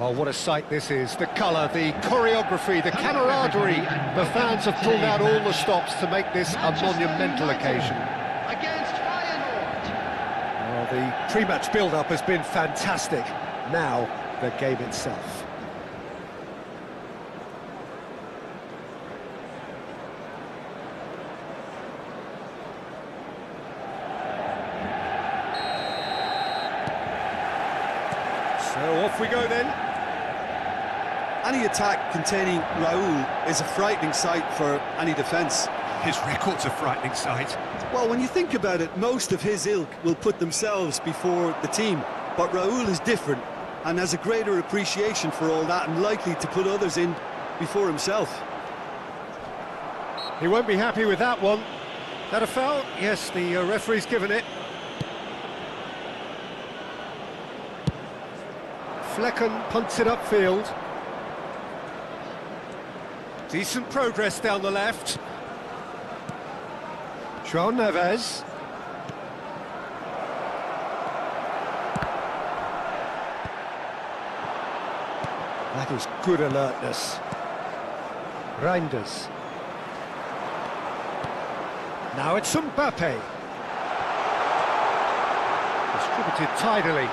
Well, what a sight this is. The colour, the choreography, the camaraderie. The fans have pulled out all the stops to make this a monumental occasion. Against Feyenoord. Well, the pre-match build-up has been fantastic. Now, the game itself. So off we go then. Any attack containing Raul is a frightening sight for any defence. His record's a frightening sight. Well, when you think about it, most of his ilk will put themselves before the team. But Raul is different and has a greater appreciation for all that and likely to put others in before himself. He won't be happy with that one. That a foul? Yes, the referee's given it. Flecken punts it upfield. Decent progress down the left. João Neves. That is good alertness. Reinders. Now it's Mbappe. Distributed tidily.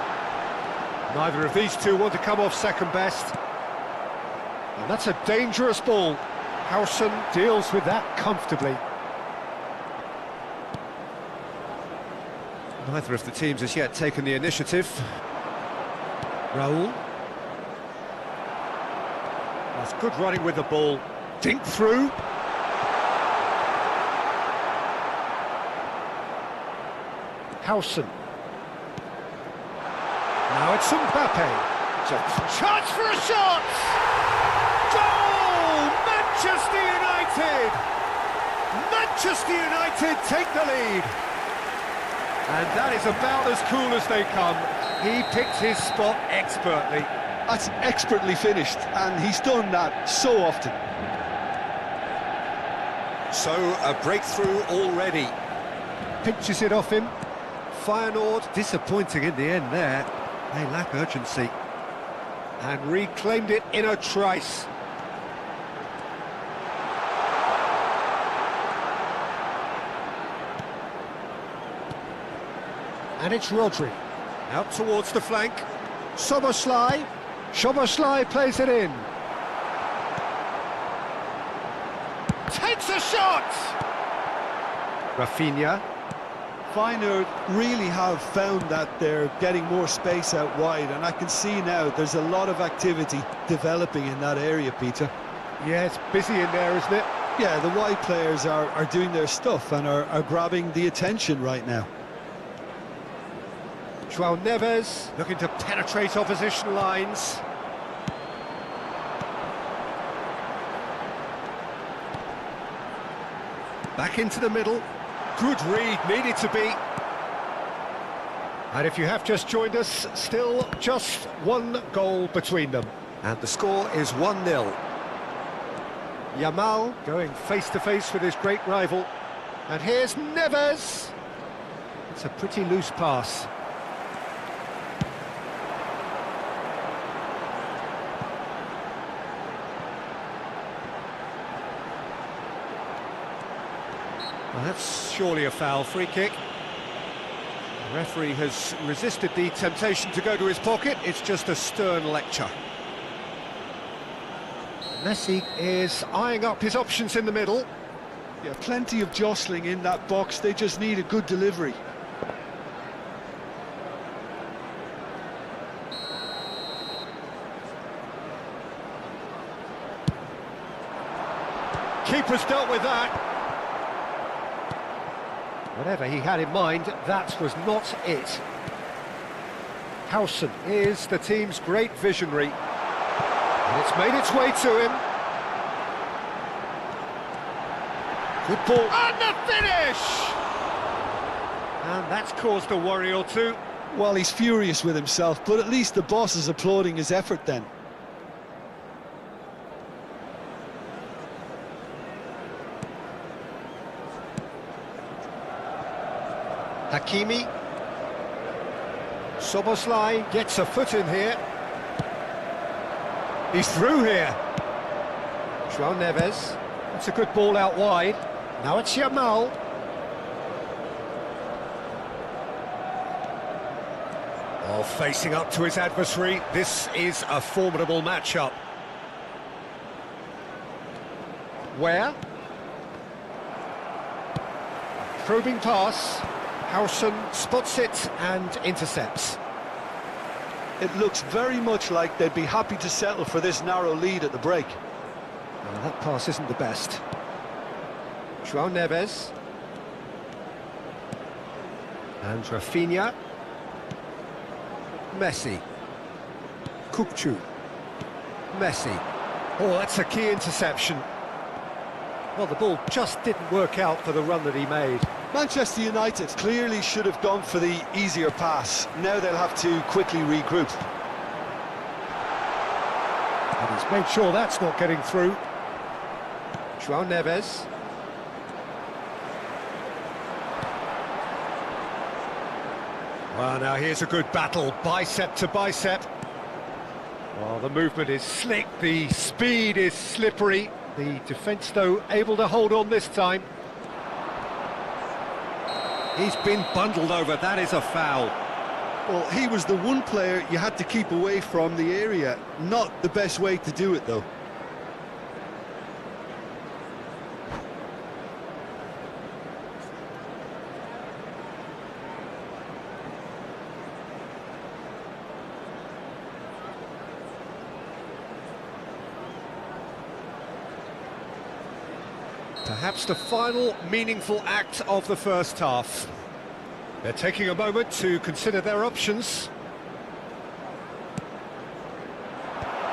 Neither of these two want to come off second best. And that's a dangerous ball. Arsham deals with that comfortably. Neither of the teams has yet taken the initiative. Raul. That's good running with the ball. Dink through. Arsham. Now it's Mbappe. Chance for a shot! Goal! Manchester United! Manchester United take the lead. And that is about as cool as they come. He picked his spot expertly. That's expertly finished, and he's done that so often. So, a breakthrough already. Pinches it off him. Feyenoord disappointing in the end there. They lack urgency. And reclaimed it in a trice. And it's Rodri. Out towards the flank. Szoboszlai. Szoboszlai plays it in. Takes a shot! Rafinha. Feyenoord really have found that they're getting more space out wide, and I can see now there's a lot of activity developing in that area, Peter. Yeah, it's busy in there, isn't it? Yeah, the wide players are doing their stuff and are grabbing the attention right now. João Neves looking to penetrate opposition lines. Back into the middle. Good read, needed to be. And if you have just joined us, still just one goal between them. And the score is 1-0. Yamal going face-to-face with his great rival. And here's Neves. It's a pretty loose pass. Well, that's surely a foul. Free kick. The referee has resisted the temptation to go to his pocket. It's just a stern lecture. Messi is eyeing up his options in the middle. Yeah, plenty of jostling in that box. They just need a good delivery. Keeper's dealt with that. Whatever he had in mind, that was not it. Arsham is the team's great visionary. And it's made its way to him. Good ball. And the finish! And that's caused a worry or two. Well, he's furious with himself, but at least the boss is applauding his effort then. Hakimi. Szoboszlai gets a foot in here. He's through here. João Neves. That's a good ball out wide. Now it's Yamal. Oh, facing up to his adversary. This is a formidable matchup. Where? Probing pass. Arsham spots it and intercepts. It looks very much like they'd be happy to settle for this narrow lead at the break. Well, that pass isn't the best. João Neves. And Rafinha. Messi. Kukçu. Messi. Oh, that's a key interception. Well, the ball just didn't work out for the run that he made. Manchester United clearly should have gone for the easier pass. Now they'll have to quickly regroup. And he's made sure that's not getting through. João Neves. Well, now here's a good battle, bicep to bicep. Well, the movement is slick, the speed is slippery. The defence, though, able to hold on this time. He's been bundled over, that is a foul. Well, he was the one player you had to keep away from the area. Not the best way to do it, though. Perhaps the final meaningful act of the first half. They're taking a moment to consider their options.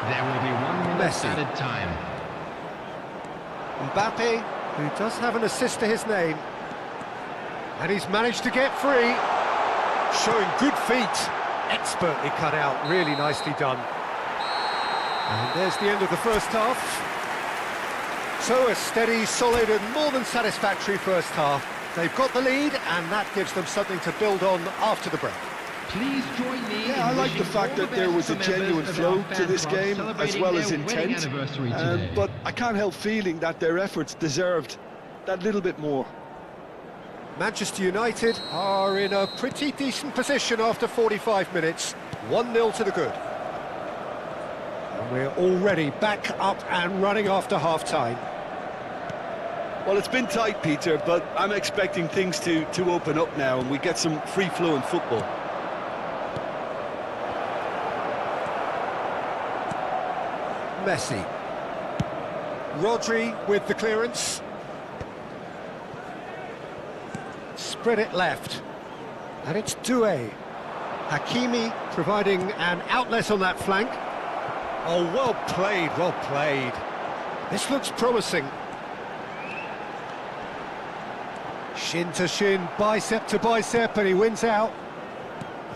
There will be 1 minute Messi. added time. Mbappe, who does have an assist to his name. And he's managed to get free. Showing good feet. Expertly cut out, really nicely done. And there's the end of the first half. So a steady, solid and more than satisfactory first half. They've got the lead and that gives them something to build on after the break. Please join me. Yeah, I like the fact that there was a genuine flow to this game as well as intent. But I can't help feeling that their efforts deserved that little bit more. Manchester United are in a pretty decent position after 45 minutes. 1-0 to the good. And we're already back up and running after half-time. Well, it's been tight, Peter, but I'm expecting things to open up now and we get some free-flowing football. Messi. Rodri with the clearance. Spread it left. And it's Doué. Hakimi providing an outlet on that flank. Oh, well played, well played. This looks promising. Shin to shin, bicep to bicep, and he wins out.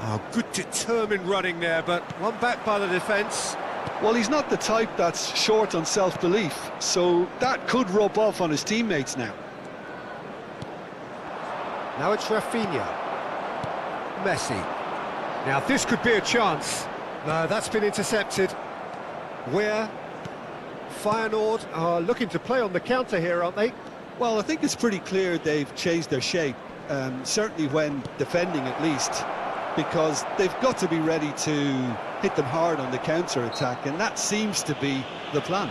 Oh, good determined running there, but one back by the defence. Well, he's not the type that's short on self-belief, so that could rub off on his teammates now. Now it's Rafinha. Messi. Now this could be a chance. No, that's been intercepted. Where Feyenoord are looking to play on the counter here, aren't they? Well, I think it's pretty clear they've changed their shape, certainly when defending at least, because they've got to be ready to hit them hard on the counter-attack, and that seems to be the plan.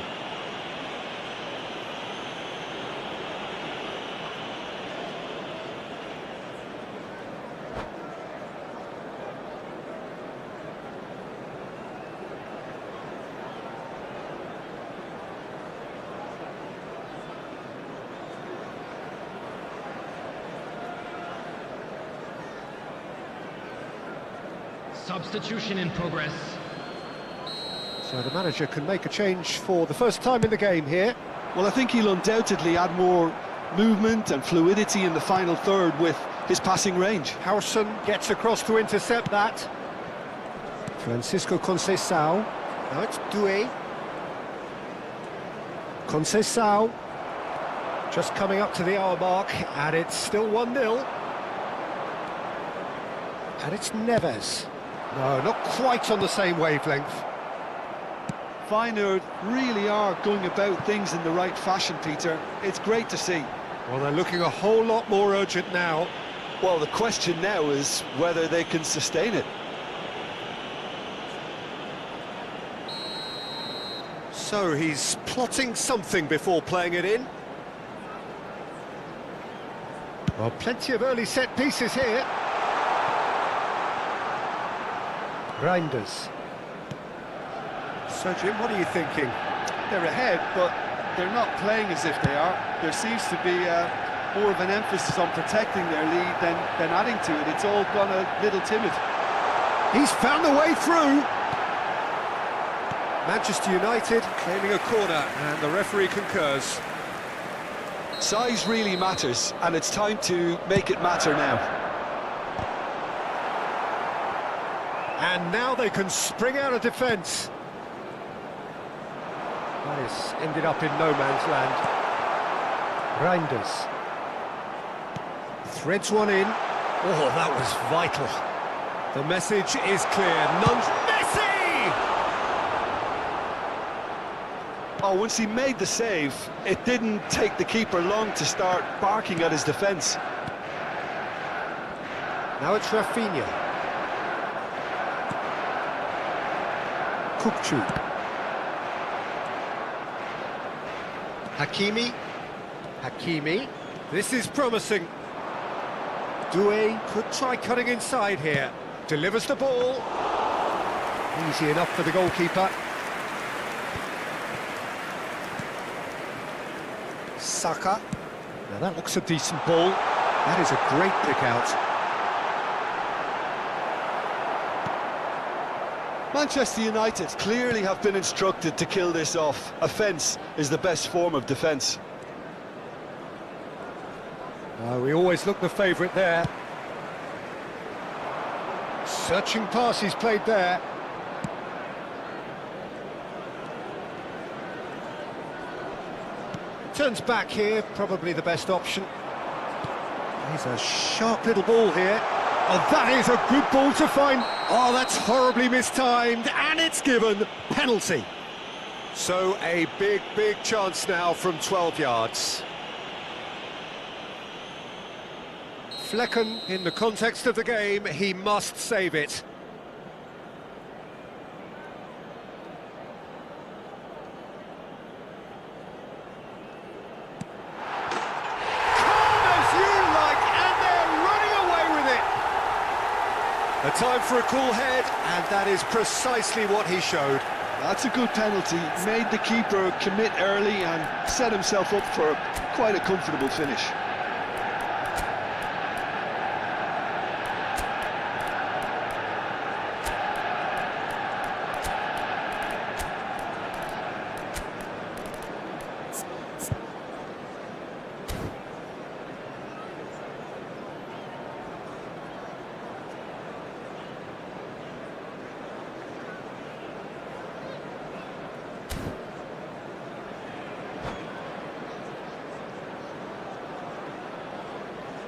Substitution in progress. So the manager can make a change for the first time in the game here. Well, I think he'll undoubtedly add more movement and fluidity in the final third with his passing range. Arsham gets across to intercept that. Francisco Conceição. Now it's Doué. Conceição. Just coming up to the hour mark, and it's still 1-0. And it's Neves. No, not quite on the same wavelength. Feyenoord really are going about things in the right fashion, Peter. It's great to see. Well, they're looking a whole lot more urgent now. Well, the question now is whether they can sustain it. So he's plotting something before playing it in. Well, plenty of early set pieces here. Reinders. So, Jim, what are you thinking? They're ahead, but they're not playing as if they are. There seems to be more of an emphasis on protecting their lead than adding to it. It's all gone a little timid. He's found a way through. Manchester United claiming a corner, and the referee concurs. Size really matters, and it's time to make it matter now. And now they can spring out of defence. This ended up in no man's land. Reinders. Threads one in. Oh, that was vital. The message is clear. None... Messi! Oh, once he made the save, it didn't take the keeper long to start barking at his defence. Now it's Rafinha. Kukçu. Hakimi. This is promising. Doué could try cutting inside here. Delivers the ball. Easy enough for the goalkeeper. Saka. Now that looks a decent ball. That is a great pick out. Manchester United clearly have been instructed to kill this off. Offence is the best form of defence. We always look the favourite there. Searching pass he's played there. Turns back here, probably the best option. He's a sharp little ball here. Oh, that is a good ball to find. Oh, that's horribly mistimed, and it's given. Penalty. So a big chance now from 12 yards. Flecken, in the context of the game, he must save it. A time for a cool head, and that is precisely what he showed. That's a good penalty. Made the keeper commit early and set himself up for quite a comfortable finish.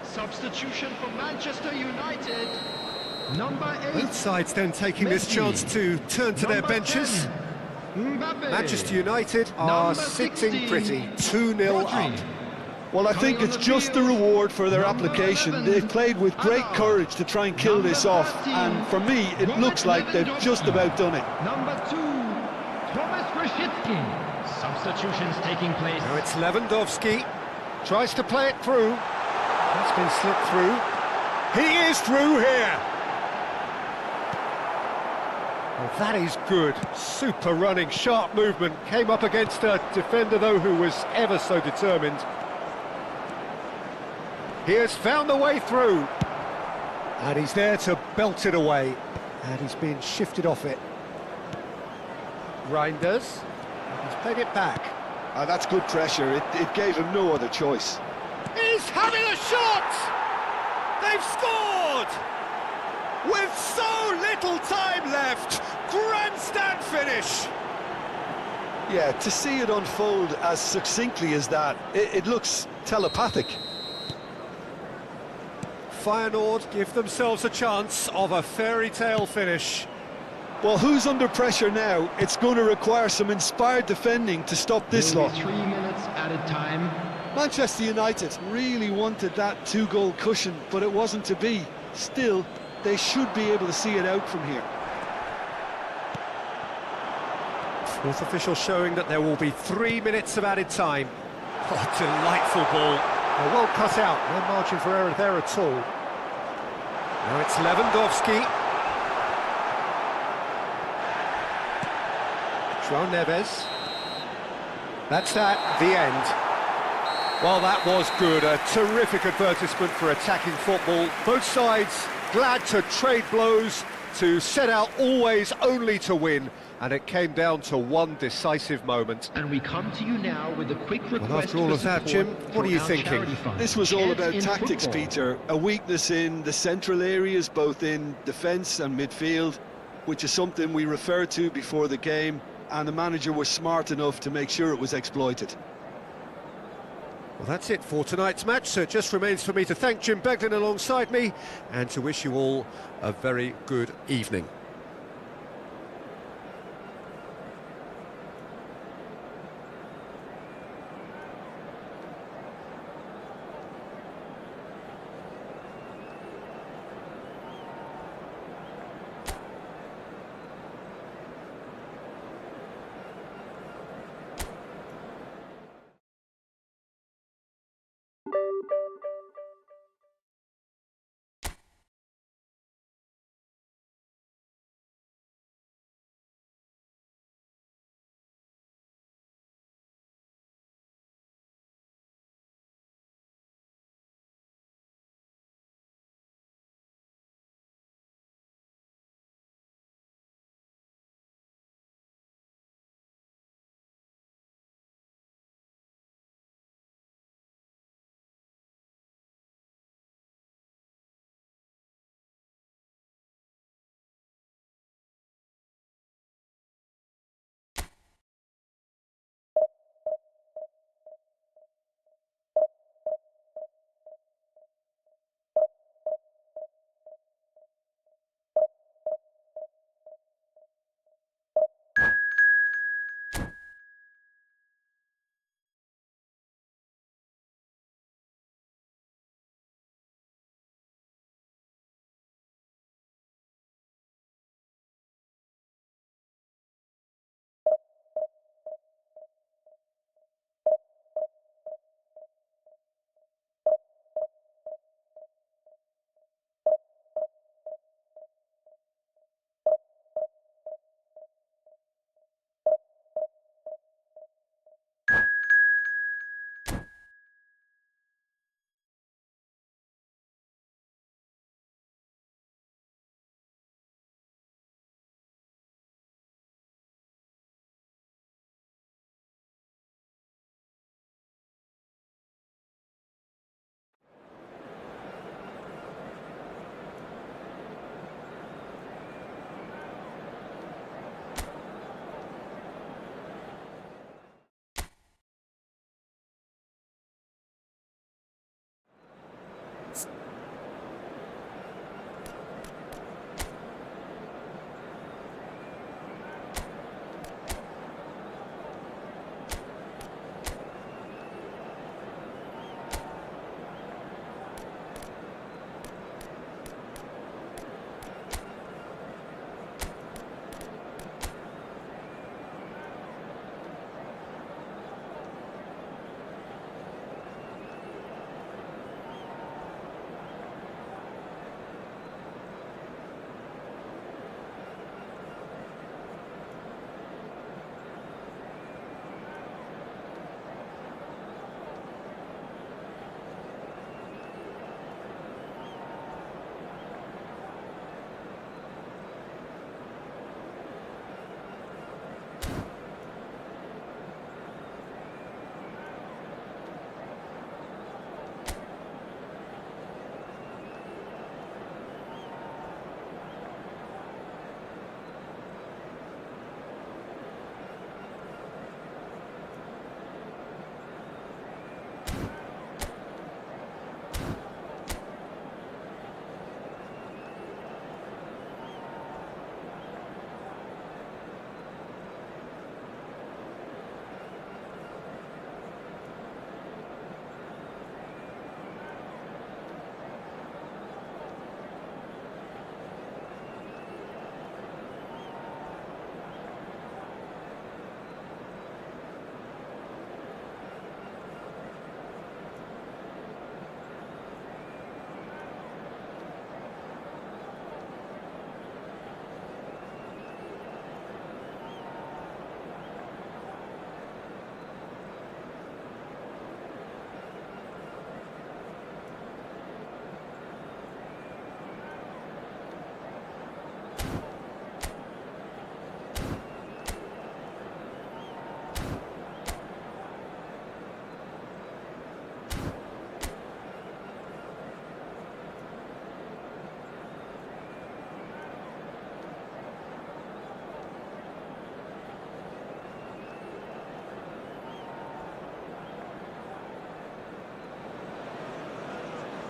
Substitution for Manchester United. Number 8. Both sides then taking this chance to turn to their benches. 10, Mbappe. Manchester United are Number sitting 16, pretty, 2-0 Rodri. up. Well, I think it's just the reward for their application. They've played with great courage to try and kill this off, and for me, it looks like they've just about done it. Number 2, Thomas Rashitsky. Substitutions taking place. Now it's Lewandowski. Tries to play it through. That's been slipped through. He is through here. Well, that is good. Super running, sharp movement. Came up against a defender, though, who was ever so determined. He has found the way through. And he's there to belt it away. And he's being shifted off it. Reinders. He's played it back. That's good pressure. It gave him no other choice. He's having a shot! They've scored! With so little time left, grandstand finish! Yeah, to see it unfold as succinctly as that, it looks telepathic. Feyenoord give themselves a chance of a fairy tale finish. Well, who's under pressure now? It's going to require some inspired defending to stop this Will lot. be 3 minutes added time. Manchester United really wanted that two-goal cushion, but it wasn't to be. Still, they should be able to see it out from here. Fourth official showing that there will be 3 minutes of added time. Oh, delightful ball. Well cut out, no margin for error there at all. Now it's Lewandowski. João Neves. That's that, the end. Well, that was good. A terrific advertisement for attacking football. Both sides glad to trade blows, to set out always only to win. And it came down to one decisive moment. And we come to you now with a quick request. Well, after all of that, Jim, what are you thinking? This was all about tactics, Peter. A weakness in the central areas, both in defence and midfield, which is something we referred to before the game, and the manager was smart enough to make sure it was exploited. Well, that's it for tonight's match, so it just remains for me to thank Jim Beglin alongside me and to wish you all a very good evening.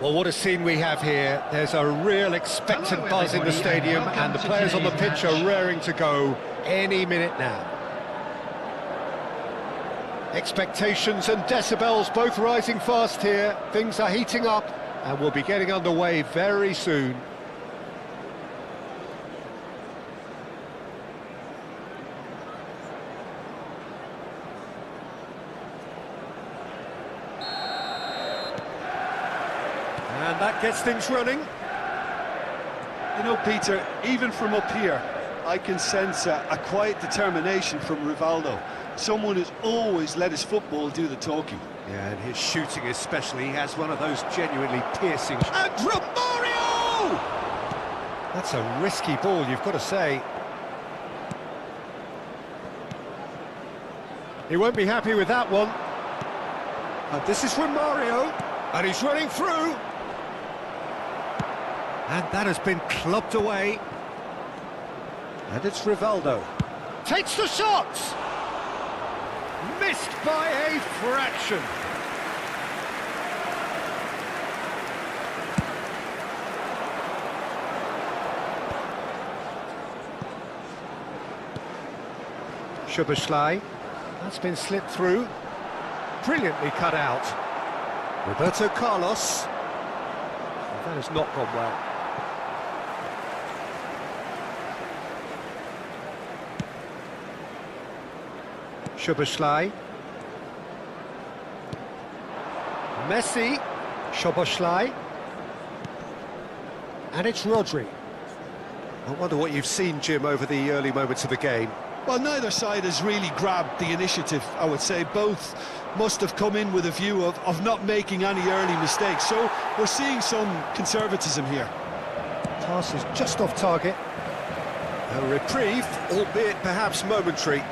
Well, what a scene we have here. There's a real expectant Hello, buzz in the everybody, and stadium, and the welcome to players on the today's pitch are match. raring to go any minute now. Expectations and decibels both rising fast here. Things are heating up, and we'll be getting underway very soon. And that gets things running. You know, Peter, even from up here, I can sense a quiet determination from Rivaldo. Someone who's always let his football do the talking. Yeah, and his shooting especially, he has one of those genuinely piercing... And Romario! That's a risky ball, you've got to say. He won't be happy with that one. And this is Romario, and he's running through. And that has been clubbed away. And it's Rivaldo. Takes the shot! Missed by a fraction. Szoboszlai. That's been slipped through. Brilliantly cut out. Roberto Carlos. That has not gone well. Szoboszlai. Messi. Szoboszlai. And it's Rodri. I wonder what you've seen, Jim, over the early moments of the game. Well, neither side has really grabbed the initiative, I would say. Both must have come in with a view of not making any early mistakes. So we're seeing some conservatism here. Pass is just off target. A reprieve, albeit perhaps momentary.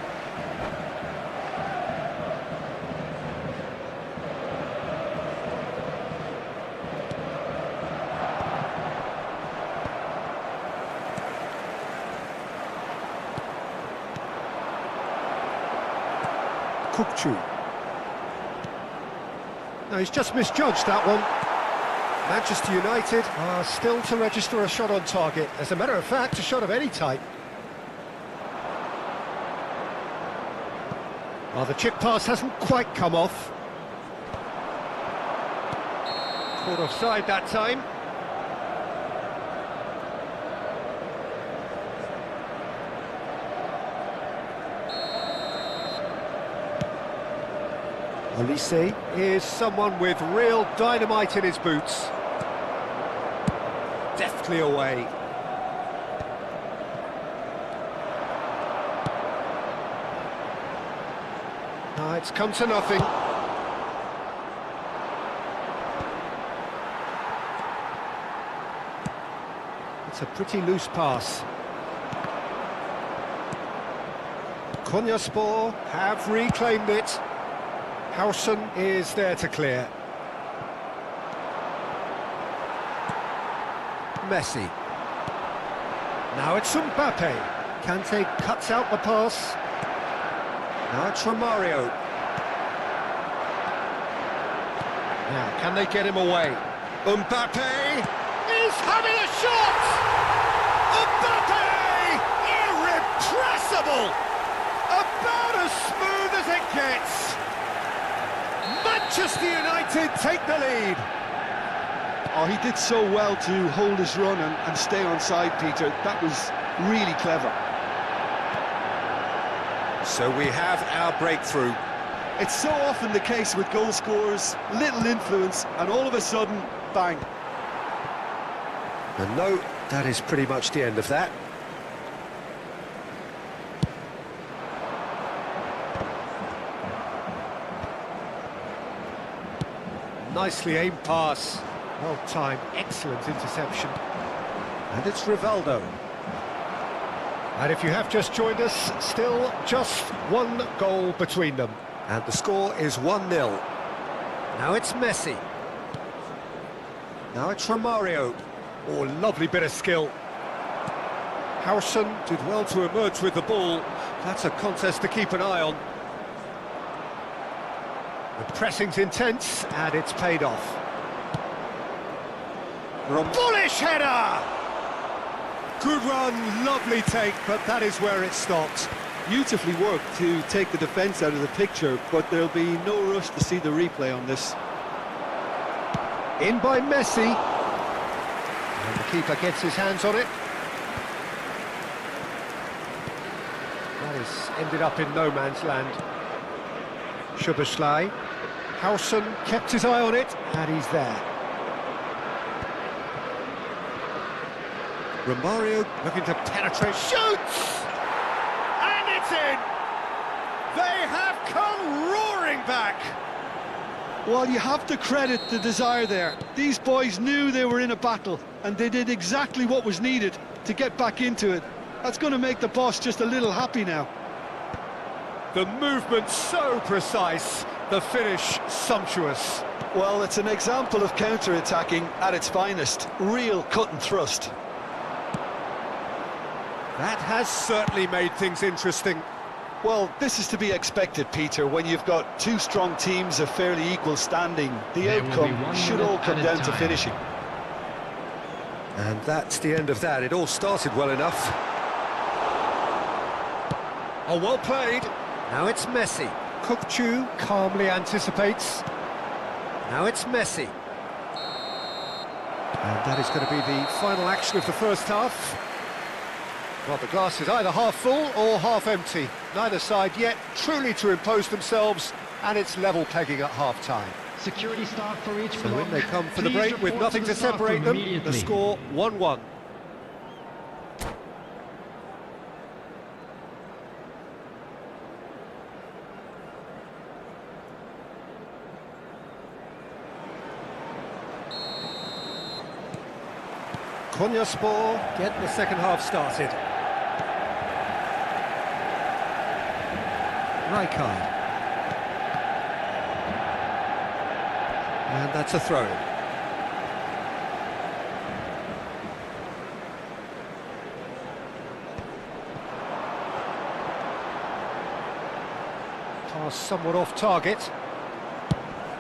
Kukçu. No, he's just misjudged that one. Manchester United are still to register a shot on target. As a matter of fact, a shot of any type. Well, the chip pass hasn't quite come off. Caught offside that time. Olise is someone with real dynamite in his boots. Deftly away. It's come to nothing. It's a pretty loose pass. Konyaspor have reclaimed it. Arsham is there to clear. Messi. Now it's Mbappe. Kante cuts out the pass. Now it's Romario. Now, can they get him away? Mbappe is having a shot! Mbappe! Irrepressible! About as smooth as it gets! Manchester United take the lead. Oh, he did so well to hold his run and stay on side, Peter. That was really clever. So we have our breakthrough. It's so often the case with goal scorers, little influence, and all of a sudden, bang. And no, that is pretty much the end of that. Nicely aimed pass. Well timed, excellent interception. And it's Rivaldo. And if you have just joined us, still just one goal between them. And the score is 1-0. Now it's Messi. Now it's Romario. Oh, lovely bit of skill. Arsham did well to emerge with the ball. That's a contest to keep an eye on. The pressing's intense, and it's paid off. Bullish header! Good run, lovely take, but that is where it stopped. Beautifully worked to take the defence out of the picture, but there'll be no rush to see the replay on this. In by Messi. And the keeper gets his hands on it. That has ended up in no man's land. Szoboszlai. Howson kept his eye on it, and he's there. Romario looking to penetrate, shoots! And it's in! They have come roaring back! Well, you have to credit the desire there. These boys knew they were in a battle, and they did exactly what was needed to get back into it. That's going to make the boss just a little happy now. The movement so precise, the finish sumptuous. Well, it's an example of counter-attacking at its finest. Real cut and thrust. That has certainly made things interesting. Well, this is to be expected, Peter, when you've got two strong teams of fairly equal standing. The outcome should all come down to finishing. And that's the end of that. It all started well enough. Oh, well played. Now it's Messi. Kukçu calmly anticipates. Now it's Messi. And that is going to be the final action of the first half. Well, the glass is either half full or half empty. Neither side yet truly to impose themselves, and it's level pegging at half-time. Security stock for each So block. in they come for the Please break with report nothing to the stock separate room them. immediately. The score 1-1. Konyaspor get the second half started. Rijkaard. And that's a throw. Pass somewhat off target.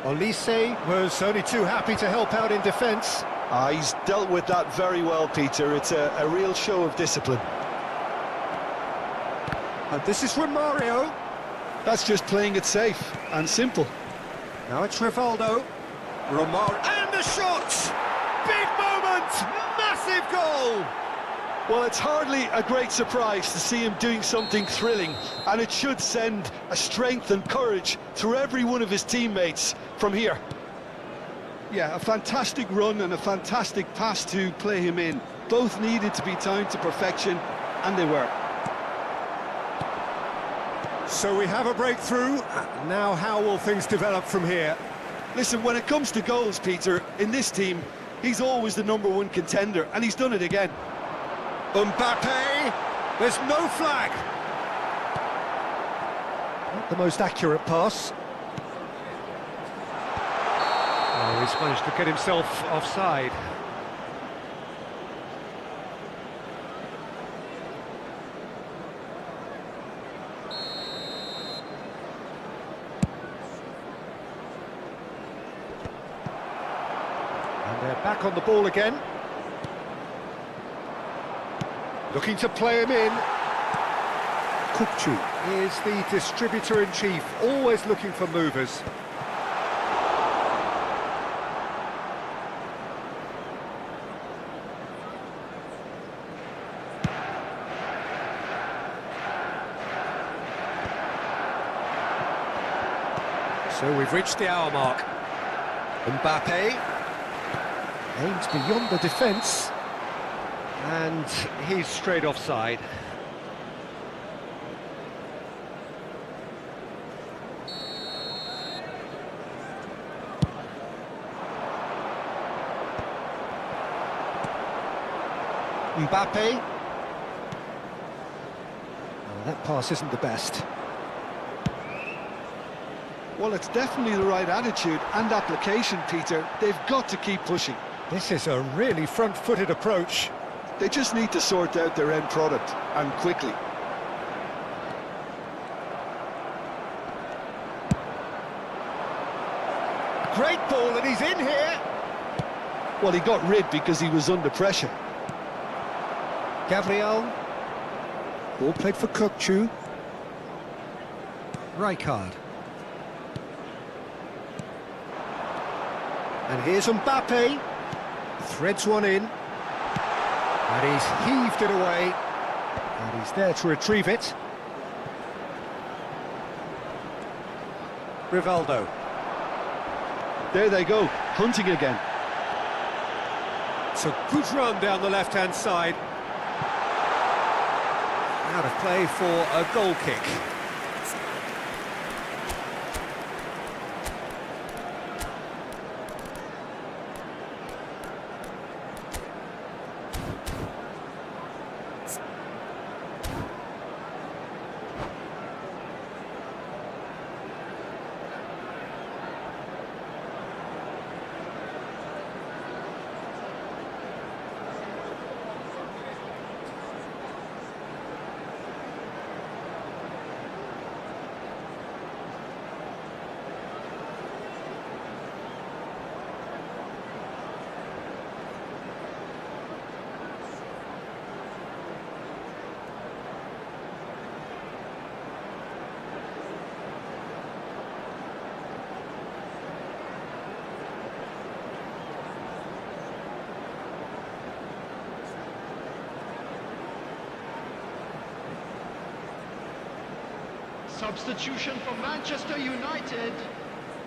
Olise was only too happy to help out in defence. He's dealt with that very well, Peter. It's a real show of discipline. And this is Romario. That's just playing it safe and simple. Now it's Rivaldo. Romario. And the shot! Big moment! Massive goal! Well, it's hardly a great surprise to see him doing something thrilling, and it should send a strength and courage through every one of his teammates from here. Yeah, a fantastic run and a fantastic pass to play him in. Both needed to be timed to perfection, and they were. So we have a breakthrough. Now how will things develop from here? Listen, when it comes to goals, Peter, in this team, he's always the #1 contender, and he's done it again. Mbappe, there's no flag. Not the most accurate pass. Oh, he's managed to get himself offside. And they're back on the ball again. Looking to play him in. Kukçu is the distributor-in-chief, always looking for movers. So we've reached the hour mark. Mbappe aims beyond the defence. And he's straight offside. Mbappe. Oh, that pass isn't the best. Well, it's definitely the right attitude and application, Peter. They've got to keep pushing. This is a really front-footed approach. They just need to sort out their end product, and quickly. Great ball, and he's in here. Well, he got rid because he was under pressure. Gabriel. Ball played for Kukcu. Rijkaard. And here's Mbappe. Threads one in. And he's heaved it away. And he's there to retrieve it. Rivaldo. There they go, hunting again. It's a good run down the left-hand side. Out of play for a goal kick. Substitution for Manchester United.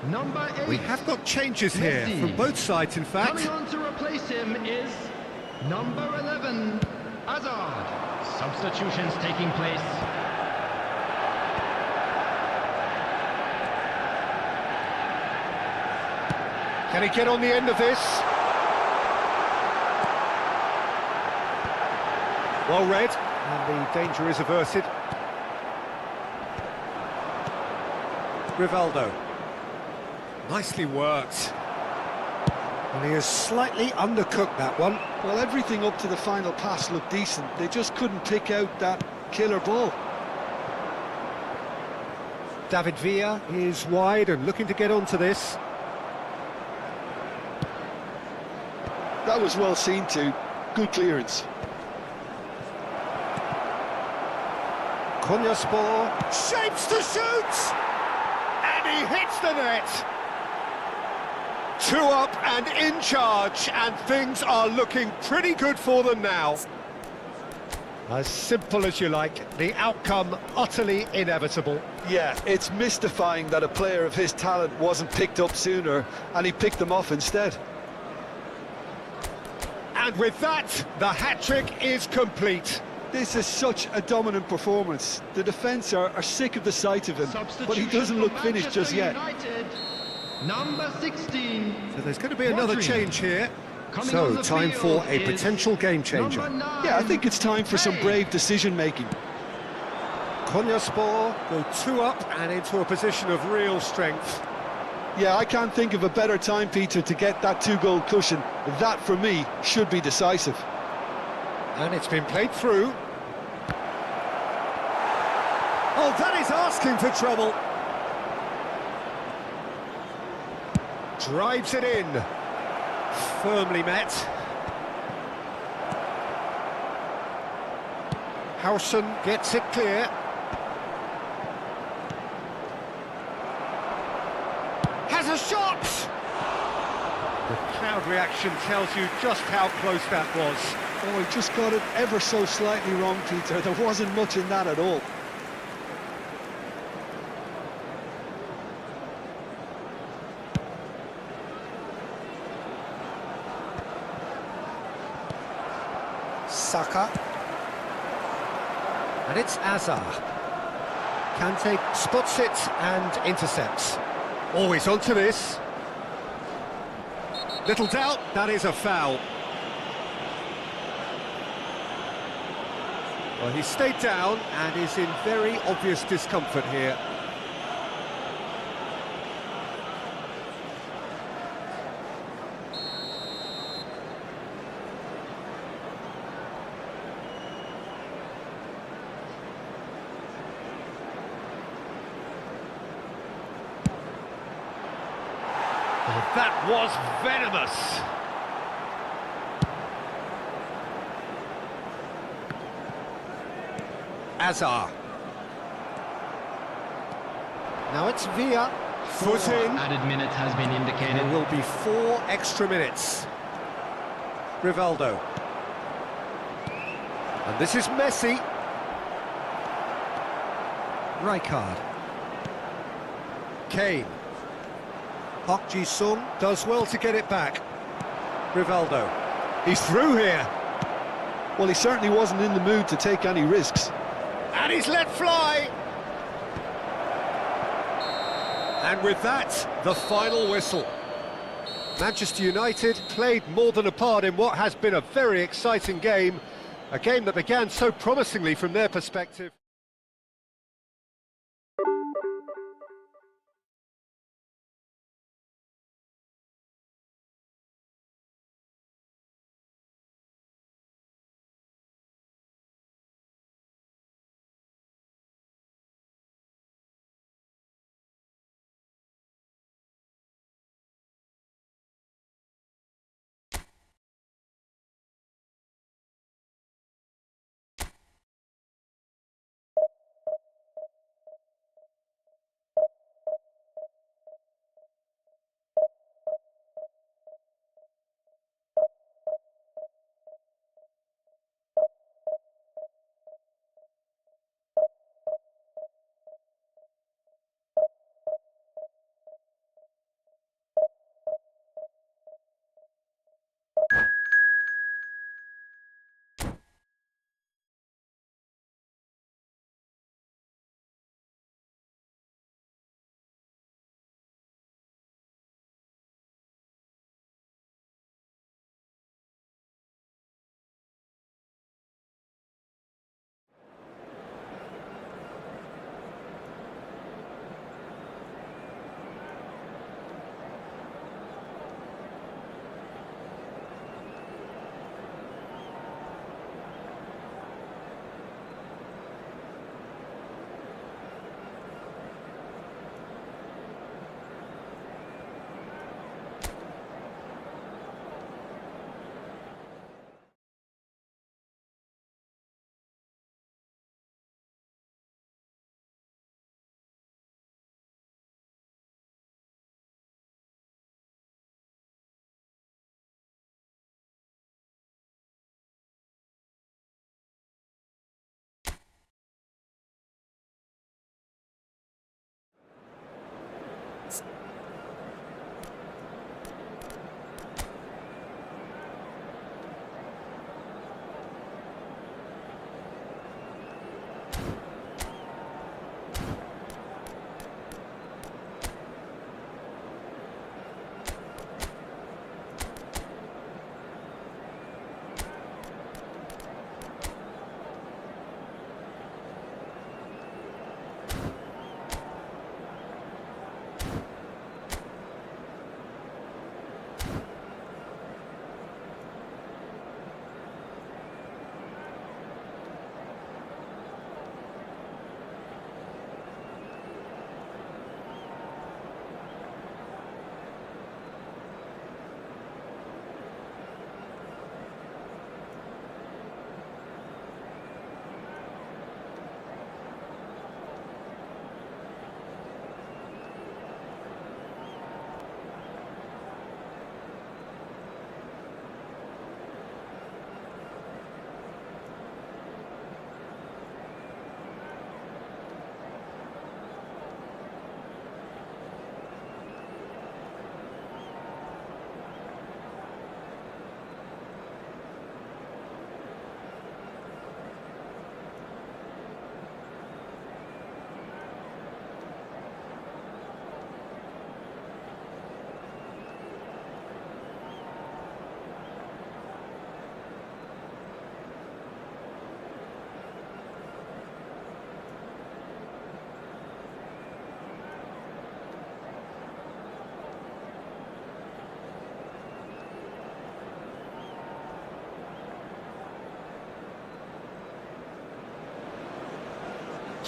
Number 8. We have got changes here Messi. from both sides, in fact. Coming on to replace him is number 11, Hazard. Substitutions taking place. Can he get on the end of this? Well read, and the danger is averted. Rivaldo. Nicely worked. And he has slightly undercooked that one. Well, everything up to the final pass looked decent. They just couldn't pick out that killer ball. David Villa is wide and looking to get onto this. That was well seen too. Good clearance. Konyaspor shapes to shoot! And he hits the net! 2 up and in charge, and things are looking pretty good for them now. As simple as you like, the outcome utterly inevitable. Yeah, it's mystifying that a player of his talent wasn't picked up sooner, and he picked them off instead. And with that, the hat-trick is complete. This is such a dominant performance. The defence are sick of the sight of him, but he doesn't look finished just yet. United, number 16. So there's going to be another Rodri. change here. Coming So, on the time field for a is potential game changer. number 9, Yeah, I think it's time for some Hey. brave decision-making. Konyaspor go 2 up and into a position of real strength. Yeah, I can't think of a better time, Peter, to get that 2-goal cushion. That, for me, should be decisive. And it's been played through. Oh, that is asking for trouble. Drives it in. Firmly met. Arsham gets it clear. Has a shot! The crowd reaction tells you just how close that was. Oh, he just got it ever so slightly wrong, Peter. There wasn't much in that at all. Saka. And it's Azar. Kante spots it and intercepts. Always onto this. Little doubt, that is a foul. Well, he stayed down and is in very obvious discomfort here. Well, that was venomous. Azar. Now it's Villa. Foot in. Added minute has been indicated. There will be 4 extra minutes. Rivaldo. And this is Messi. Rijkaard. Kane. Park Ji-sung does well to get it back. Rivaldo. He's through here. Well, he certainly wasn't in the mood to take any risks. And he's let fly. And with that, the final whistle. Manchester United played more than a part in what has been a very exciting game. A game that began so promisingly from their perspective.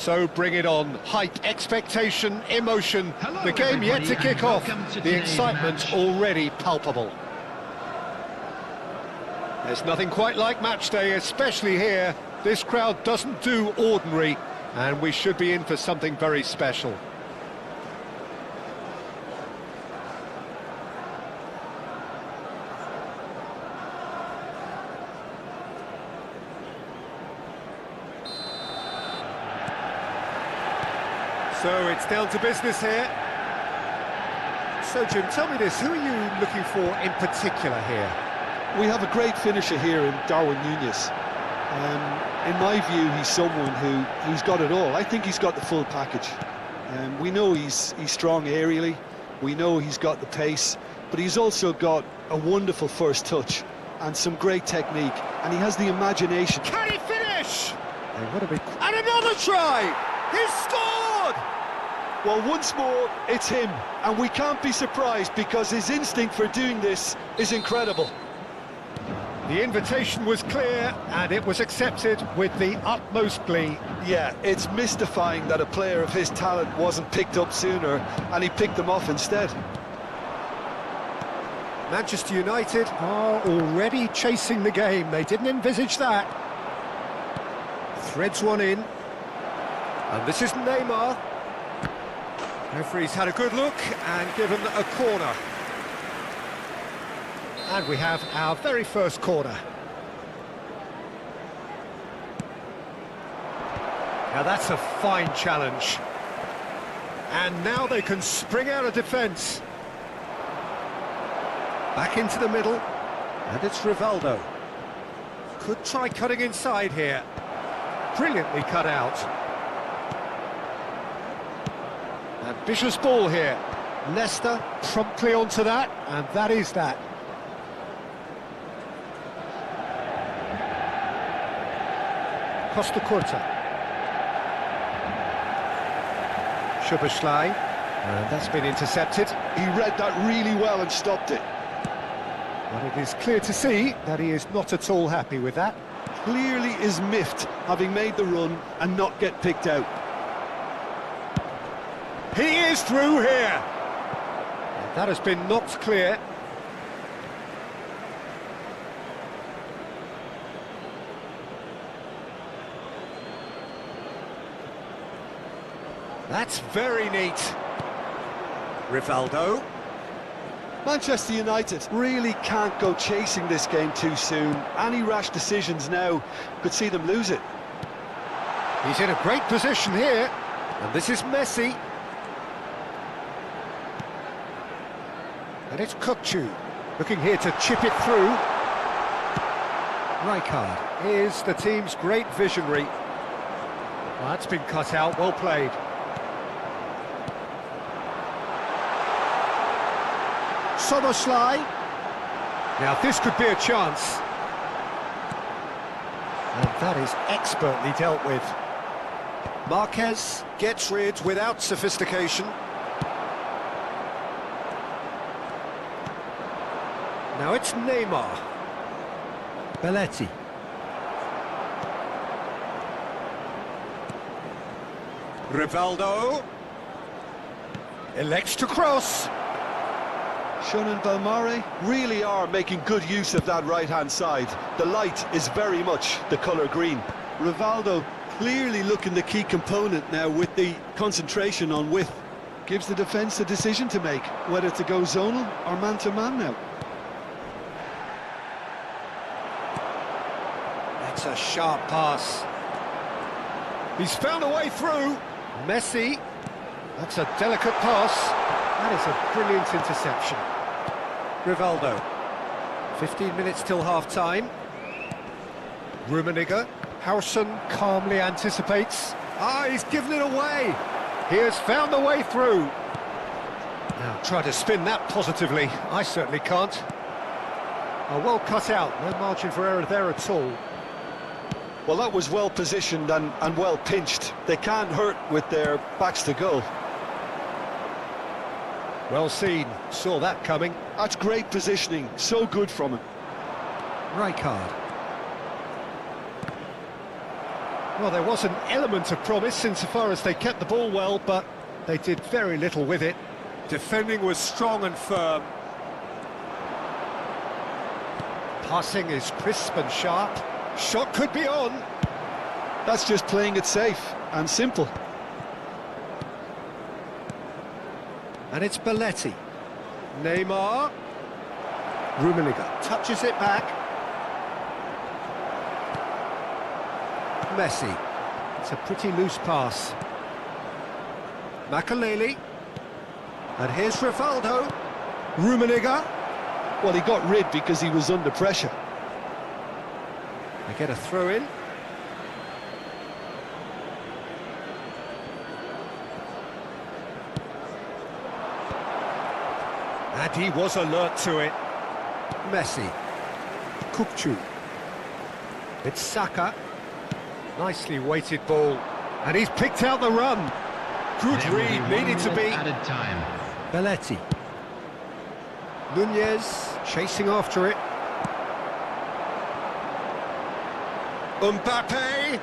So bring it on. Hype, expectation, emotion. Hello, the game yet to everybody, kick off. welcome to The today's excitement match. already palpable. There's nothing quite like match day, especially here This crowd doesn't do ordinary, and we should be in for something very special. So it's down to business here. So Jim, tell me this, who are you looking for in particular here? We have a great finisher here in Darwin Núñez. In my view, he's someone who's got it all. I think he's got the full package. We know he's strong aerially, we know he's got the pace, but he's also got a wonderful first touch and some great technique, and he has the imagination. Can he finish? And another try! He's scored! Well, once more, it's him, and we can't be surprised because his instinct for doing this is incredible. The invitation was clear, and it was accepted with the utmost glee. Yeah, it's mystifying that a player of his talent wasn't picked up sooner, and he picked them off instead. Manchester United are already chasing the game. They didn't envisage that. Threads one in. And this is Neymar. Referee's had a good look and given a corner. And we have our very first corner. Now that's a fine challenge. And now they can spring out of defence. Back into the middle. And it's Rivaldo. Could try cutting inside here. Brilliantly cut out. Ambitious ball here. Leicester promptly onto that, and that is that. Costa Curta. Szoboszlai, and that's been intercepted. He read that really well and stopped it. But it is clear to see that he is not at all happy with that. Clearly is miffed, having made the run and not get picked out. He is through here. And that has been knocked clear. That's very neat. Rivaldo. Manchester United really can't go chasing this game too soon. Any rash decisions now could see them lose it. He's in a great position here. And this is Messi. And it's Kukçu, looking here to chip it through. Rijkaard is the team's great visionary. Well, that's been cut out, well played. Szoboszlai. Now this could be a chance. And that is expertly dealt with. Marquez gets rid without sophistication. Now it's Neymar. Belletti. Rivaldo. Elects to cross. Shun and Belmare really are making good use of that right-hand side. The light is very much the colour green. Rivaldo clearly looking the key component now with the concentration on width. Gives the defence a decision to make, whether to go zonal or man-to-man now. That's a sharp pass. He's found a way through. Messi. That's a delicate pass. That is a brilliant interception. Rivaldo. 15 minutes till half-time. Rummenigge. Arsham calmly anticipates. Ah, he's given it away. He has found the way through. Now, try to spin that positively. I certainly can't. Oh, well cut out. No margin for error there at all. Well, that was well positioned and well pinched. They can't hurt with their backs to goal. Well seen. Saw that coming. That's great positioning. So good from him. Rijkaard. Well, there was an element of promise insofar as they kept the ball well, but they did very little with it. Defending was strong and firm. Passing is crisp and sharp. Shot could be on. That's just playing it safe and simple. And it's Belletti. Neymar. Rummenigge touches it back. Messi. It's a pretty loose pass. Makaleli. And here's Rivaldo. Rummenigge. Well, he got rid because he was under pressure. They get a throw in. And he was alert to it. Messi. Kukçu. It's Saka. Nicely weighted ball. And he's picked out the run. Good There will read, be 1 needed to minute be. added time. Belletti. Nunez chasing after it. Mbappe.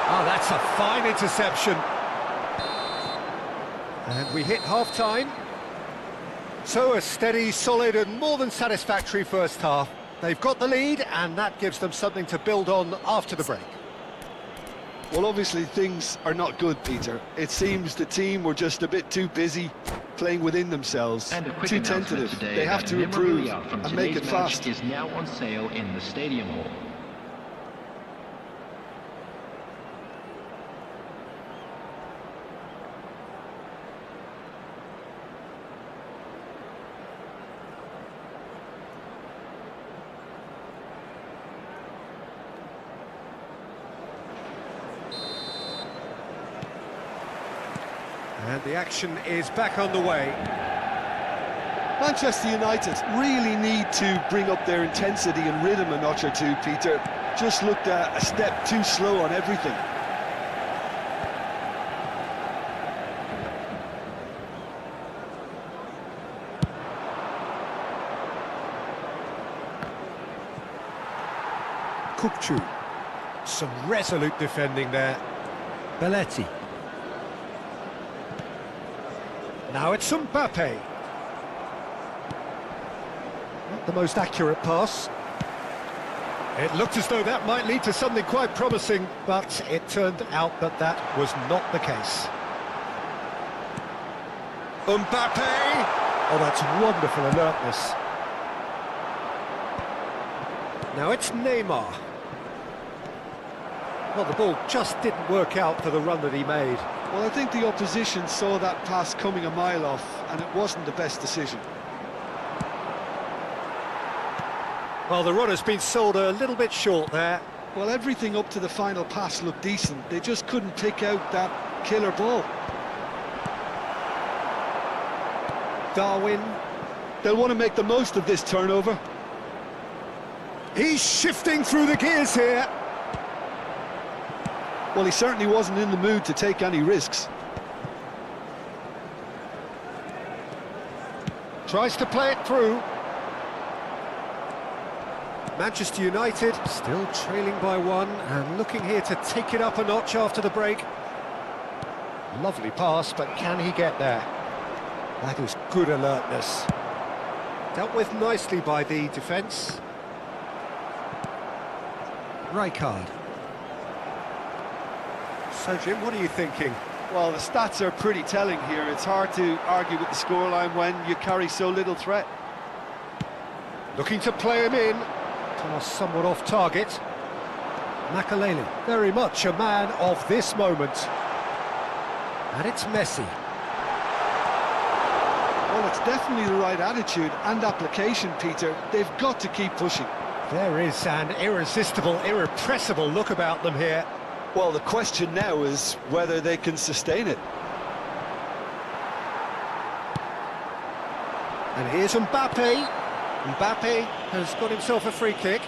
Oh, that's a fine interception. And we hit half-time. So a steady, solid and more than satisfactory first half. They've got the lead and that gives them something to build on after the break. Well, obviously things are not good, Peter. It seems the team were just a bit too busy playing within themselves, And a quick too announcement tentative. today They have that to improve memorabilia from and make today's it match fast. is now on sale in the Stadium Hall. And the action is back on the way. Manchester United really need to bring up their intensity and rhythm a notch or two, Peter. Just looked a step too slow on everything. Kukçu. Some resolute defending there. Belletti. Now it's Mbappe. Not the most accurate pass. It looked as though that might lead to something quite promising, but it turned out that that was not the case. Mbappe! Oh, that's wonderful alertness. Now it's Neymar. Well, the ball just didn't work out for the run that he made. Well, I think the opposition saw that pass coming a mile off, and it wasn't the best decision. Well, the runner's been sold a little bit short there. Well, everything up to the final pass looked decent. They just couldn't pick out that killer ball. Darwin. They'll want to make the most of this turnover. He's shifting through the gears here. Well, he certainly wasn't in the mood to take any risks. Tries to play it through. Manchester United still trailing by 1 and looking here to take it up a notch after the break. Lovely pass, but can he get there? That is good alertness. Dealt with nicely by the defence. Rijkaard. So, Jim, what are you thinking? Well, the stats are pretty telling here. It's hard to argue with the scoreline when you carry so little threat. Looking to play him in. Pass somewhat off target. Makaleli, very much a man of this moment. And it's Messi. Well, it's definitely the right attitude and application, Peter. They've got to keep pushing. There is an irresistible, irrepressible look about them here. Well, the question now is whether they can sustain it. And here's Mbappe. Mbappe has got himself a free kick.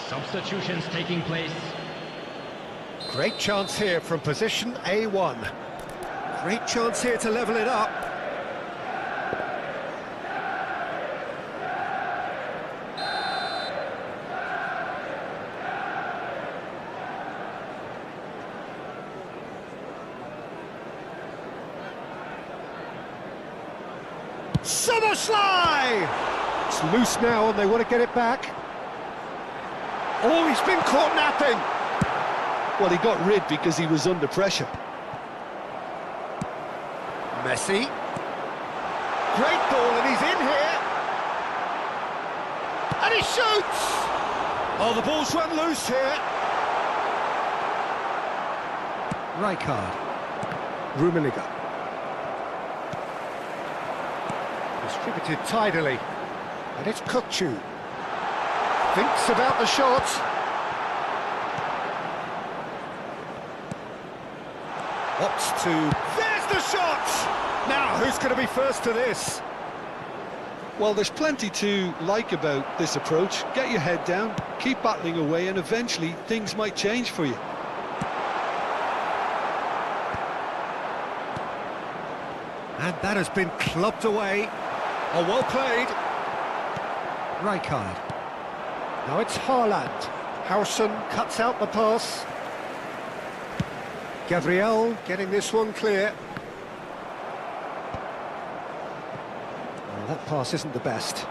Substitutions taking place. Great chance here from position A1. Great chance here to level it up. Summerslide! It's loose now and they want to get it back. Oh, he's been caught napping. Well, he got rid because he was under pressure. Messi. Great ball, and he's in here. And he shoots! Oh, the ball's run loose here. Rijkaard. Rummenigge. Distributed tidily. And it's Kukçu. Thinks about the shot. Opts to... There's the shot! Now, who's going to be first to this? Well, there's plenty to like about this approach. Get your head down, keep battling away, and eventually things might change for you. And that has been clubbed away. Oh, well played. Rijkaard. Now it's Haaland. Arsham cuts out the pass. Gabriel getting this one clear. Well, that pass isn't the best.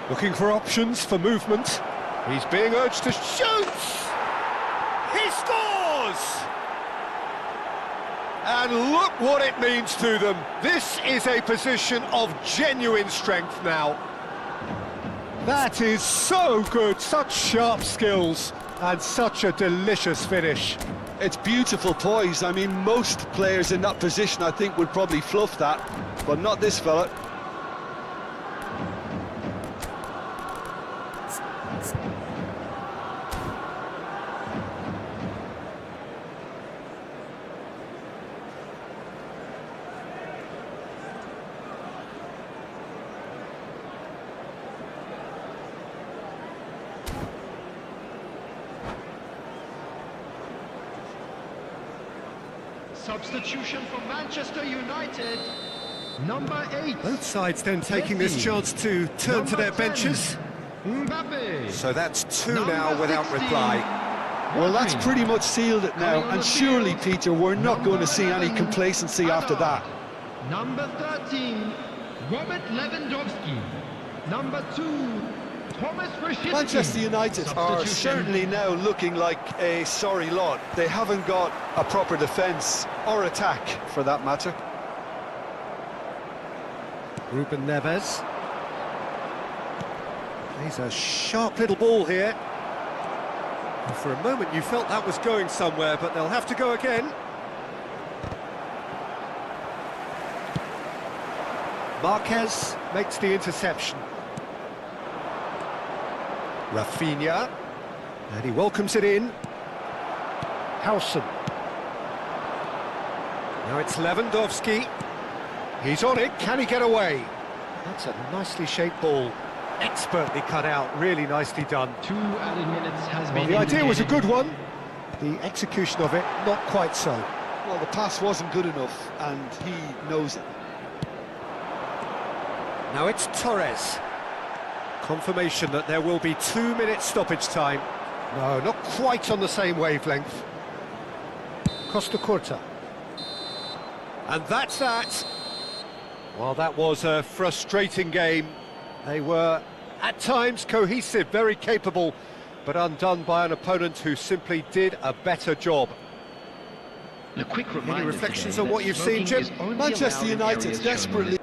Looking for options for movement. He's being urged to shoot! He scores! And look what it means to them. This is a position of genuine strength now. That is so good, such sharp skills, and such a delicious finish. It's beautiful poise. I mean, most players in that position, I think, would probably fluff that, but not this fella. Substitution for Manchester United. Number 8. Both sides then taking this chance to turn to their benches. Mbappe. So that's two now without 16. reply. Well, that's pretty much sealed it now, and surely, Peter, we're not going to see any complacency after that. Number 13, Robert Lewandowski. Number 2, Thomas Rashid. Manchester United are certainly now looking like a sorry lot. They haven't got a proper defence, or attack, for that matter. Ruben Neves. Plays a sharp little ball here. And for a moment you felt that was going somewhere, but they'll have to go again. Marquez makes the interception. Rafinha, and he welcomes it in. Arsham. Now it's Lewandowski. He's on it, can he get away? That's a nicely shaped ball. Expertly cut out, really nicely done. 2 added minutes has Well, been the idea was a indicated. good one. The execution of it, not quite so. Well, the pass wasn't good enough, and he knows it. Now it's Torres. Confirmation that there will be 2 minutes stoppage time. No, not quite on the same wavelength. Costa Curta. And that's that. Well, that was a frustrating game. They were, at times, cohesive, very capable, but undone by an opponent who simply did a better job. A quick Any reminder reflections today on what that you've seen, smoking Jim? is only Manchester allowed in United areas shown desperately...